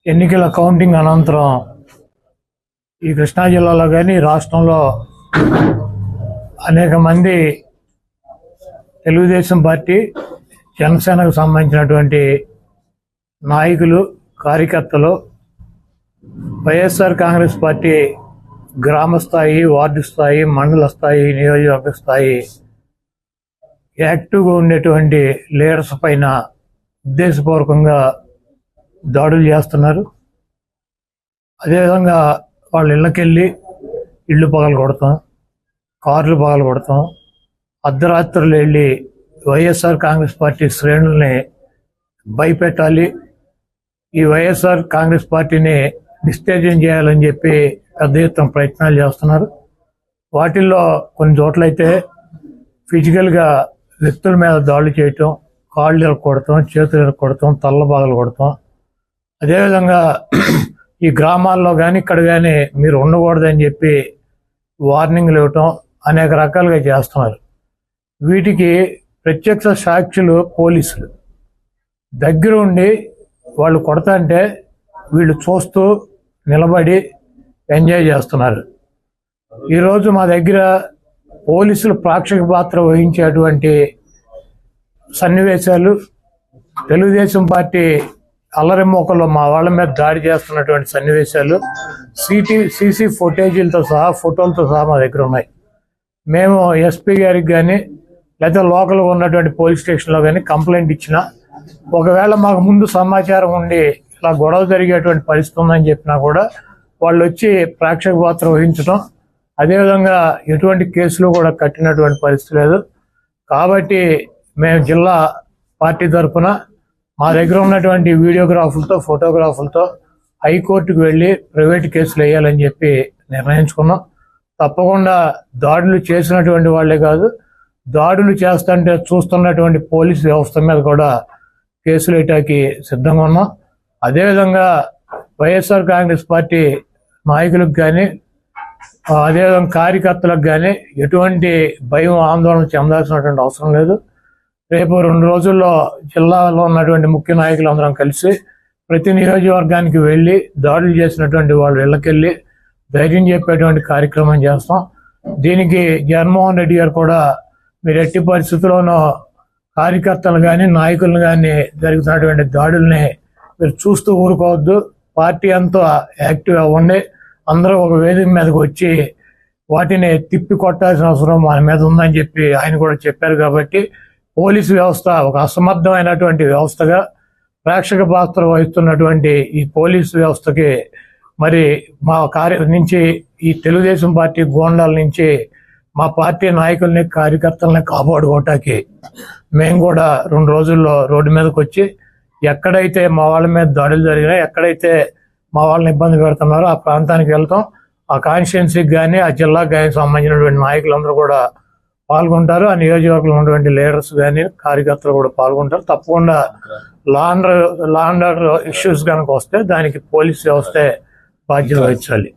ఎన్నికల కౌంటింగ్ అనంతరం ఈ కృష్ణా జిల్లాలో కానీ రాష్ట్రంలో అనేక మంది తెలుగుదేశం పార్టీ జనసేనకు సంబంధించినటువంటి నాయకులు కార్యకర్తలు వైఎస్ఆర్ కాంగ్రెస్ పార్టీ గ్రామ స్థాయి, వార్డు స్థాయి, మండల స్థాయి, నియోజకవర్గ స్థాయి యాక్టివ్గా ఉండేటువంటి లీడర్స్ పైన ఉద్దేశపూర్వకంగా దాడులు చేస్తున్నారు. అదేవిధంగా వాళ్ళ ఇళ్ళకెళ్ళి ఇళ్ళు పగలు కొడతాం, కార్లు పగలు కొడతాం, అర్ధరాత్రులు వెళ్ళి వైఎస్ఆర్ కాంగ్రెస్ పార్టీ శ్రేణుల్ని భయపెట్టాలి, ఈ వైఎస్ఆర్ కాంగ్రెస్ పార్టీని నిస్తేజం చేయాలని చెప్పి పెద్ద ఎత్తున ప్రయత్నాలు చేస్తున్నారు. వాటిల్లో కొన్ని చోట్లయితే ఫిజికల్గా వ్యక్తుల మీద దాడులు చేయటం, కాళ్ళు ఇరక్కొడతాం, చేతులు ఇరక్కొడతాం, తల్ల బాగలు కొడతాం. అదేవిధంగా ఈ గ్రామాల్లో కానీ ఇక్కడ కానీ మీరు ఉండకూడదని చెప్పి వార్నింగ్లు ఇవ్వటం అనేక రకాలుగా చేస్తున్నారు. వీటికి ప్రత్యక్ష సాక్షులు పోలీసులు దగ్గర ఉండి వాళ్ళు కొడతాంటే వీళ్ళు చూస్తూ నిలబడి ఎంజాయ్ చేస్తున్నారు. ఈరోజు మా దగ్గర పోలీసులు ప్రేక్షక పాత్ర వహించేటువంటి సన్నివేశాలు, తెలుగుదేశం పార్టీ అల్లరిమోకల్లో మా వాళ్ళ మీద దాడి చేస్తున్నటువంటి సన్నివేశాలు సీసీ ఫుటేజీలతో సహా, ఫోటోలతో సహా మా దగ్గర ఉన్నాయి. మేము ఎస్పీ గారికి కానీ లేదా లోకల్గా ఉన్నటువంటి పోలీస్ స్టేషన్లో కానీ కంప్లైంట్ ఇచ్చినా, ఒకవేళ మాకు ముందు సమాచారం ఉండి ఇలా గొడవ జరిగేటువంటి పరిస్థితి ఉందని చెప్పినా కూడా వాళ్ళు వచ్చి ప్రేక్షక పాత్ర వహించడం, అదేవిధంగా ఎటువంటి కేసులు కూడా కట్టినటువంటి పరిస్థితి లేదు. కాబట్టి మేము జిల్లా పార్టీ తరఫున మా దగ్గర ఉన్నటువంటి వీడియోగ్రాఫులతో, ఫోటోగ్రాఫులతో హైకోర్టుకు వెళ్ళి ప్రైవేట్ కేసులు వేయాలని చెప్పి నిర్ణయించుకున్నాం. తప్పకుండా దాడులు చేసినటువంటి వాళ్ళే కాదు, దాడులు చేస్తుంటే చూస్తున్నటువంటి పోలీసు వ్యవస్థ మీద కూడా కేసులు వేయటానికి సిద్ధంగా ఉన్నాం. అదేవిధంగా వైఎస్ఆర్ కాంగ్రెస్ పార్టీ నాయకులకు కానీ, అదేవిధంగా కార్యకర్తలకు కానీ ఎటువంటి భయం, ఆందోళన చెందాల్సినటువంటి అవసరం లేదు. రేపు 2 రోజుల్లో జిల్లాలో ఉన్నటువంటి ముఖ్య నాయకులందరం కలిసి ప్రతి నియోజకవర్గానికి వెళ్ళి దాడులు చేసినటువంటి వాళ్ళు ఇళ్ళకెళ్ళి ధైర్యం చెప్పేటువంటి కార్యక్రమం చేస్తాం. దీనికి జగన్మోహన్ రెడ్డి గారు కూడా మీరు ఎట్టి పరిస్థితుల్లోనూ కార్యకర్తలు కానీ, నాయకులను కానీ జరుగుతున్నటువంటి దాడుల్ని మీరు చూస్తూ ఊరుకోవద్దు, పార్టీ అంతా యాక్టివ్ అవ్వండి, అందరూ ఒక వేదిక మీదకి వచ్చి వాటిని తిప్పి కొట్టాల్సిన అవసరం మన మీద ఉందని చెప్పి ఆయన కూడా చెప్పారు. కాబట్టి పోలీసు వ్యవస్థ ఒక అసమర్థమైనటువంటి వ్యవస్థగా ప్రేక్షక పాత్ర వహిస్తున్నటువంటి ఈ పోలీసు వ్యవస్థకి మరి మా నుంచి ఈ తెలుగుదేశం పార్టీ గోండాల నుంచి మా పార్టీ నాయకుల్ని, కార్యకర్తల్ని కాపాడుకోవటానికి మేము కూడా 2 రోజుల్లో రోడ్డు మీదకి వచ్చి ఎక్కడైతే మా వాళ్ళ మీద దాడులు జరిగినాయి, ఎక్కడైతే మా వాళ్ళని ఇబ్బంది పెడుతున్నారో ఆ ప్రాంతానికి వెళ్తాం. ఆ కాన్స్టిట్యున్సీకి కానీ, ఆ జిల్లాకు కానీ సంబంధించినటువంటి నాయకులందరూ కూడా పాల్గొంటారు. ఆ నియోజకవర్గంలో ఉన్నటువంటి లీడర్స్ కానీ, కార్యకర్తలు కూడా పాల్గొంటారు. తప్పకుండా లా అండ్ ఆర్డర్ ఇష్యూస్ కనుక వస్తే దానికి పోలీస్ వ్యవస్థే బాధ్యత వహించాలి.